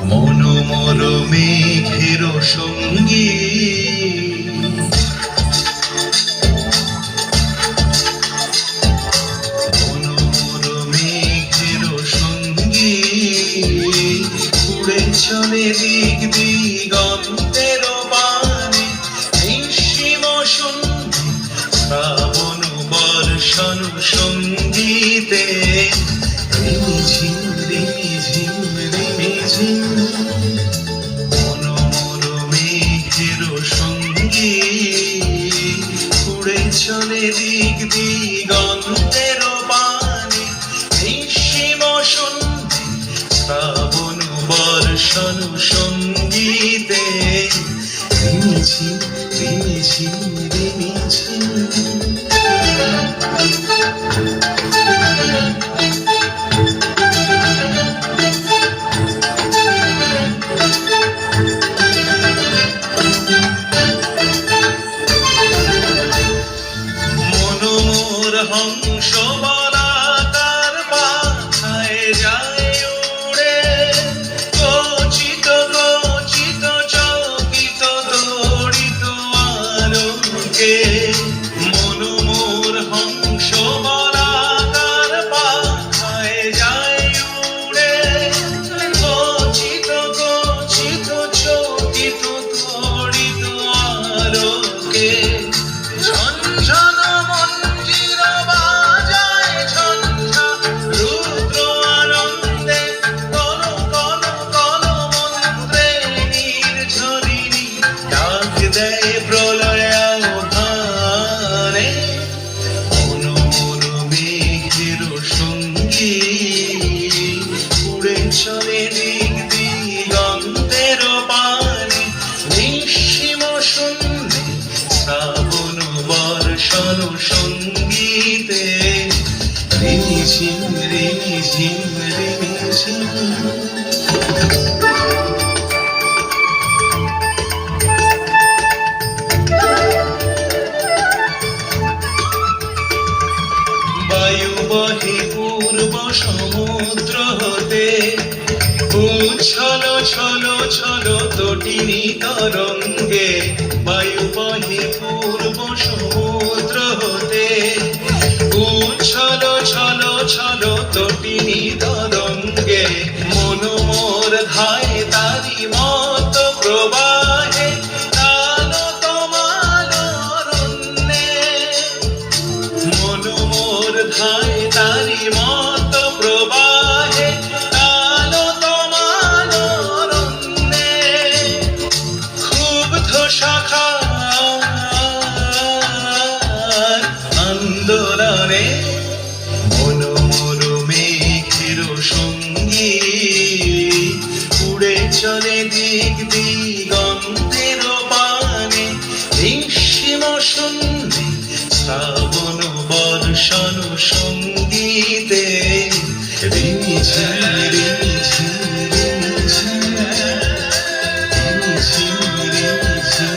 মনোমর মেঘের সঙ্গী মনোমর মেঘের সঙ্গী উড়ে চলে দিক দিগন্তের বাণী নিঃসীম সন্ধি শ্রাবণ বর্ষণ সঙ্গীতে রিমিঝিম রিমিঝিম রিমিঝিম মনোমর মেঘের সঙ্গী উড়ে চলে দিক দিগন্তের বাণী নিঃসীম সন্ধি শ্রাবণ বর্ষণ সঙ্গীতে রিমিঝিম রিমিঝিম রিমিঝিম হংস বলাকার পাখায় যায় উড়ে গচিত গচিত চকিত দড়িত আলোকে মনোমোর হংস বলাকার পাখায় যায় উড়ে গচিত গচিত চকিত দড়িত আলোকে ঝনঝন চলে দিক দিগন্তের বাণী নিঃসীম সন্ধি শ্রাবণ বর্ষণ সঙ্গীতে রিমিঝিম রিমিঝিম রিমিঝিম বায়ু বহে পূর্ব সমুদ্র হতে ছলো ছলো ছলো তটিনী তরঙ্গে বায়ু বহে পূর্ব সমুদ্র হতে ছলো ছলো ছলো তটিনী তরঙ্গে মনোমর ধায় তারি মত প্রবাহে কালো তোমার অরণ্যে মনোমর ধায় তারি মত প্রবাহে আন্দোলনে মনোমর মেঘের সঙ্গী উড়ে চলে দিক দিগন্তের বাণী নিঃসীম সন্ধি শ্রাবণ বর্ষণ সঙ্গীতে রিমিঝিম রিমিঝিম রিমিঝিম রিমিঝিম রিমিঝিম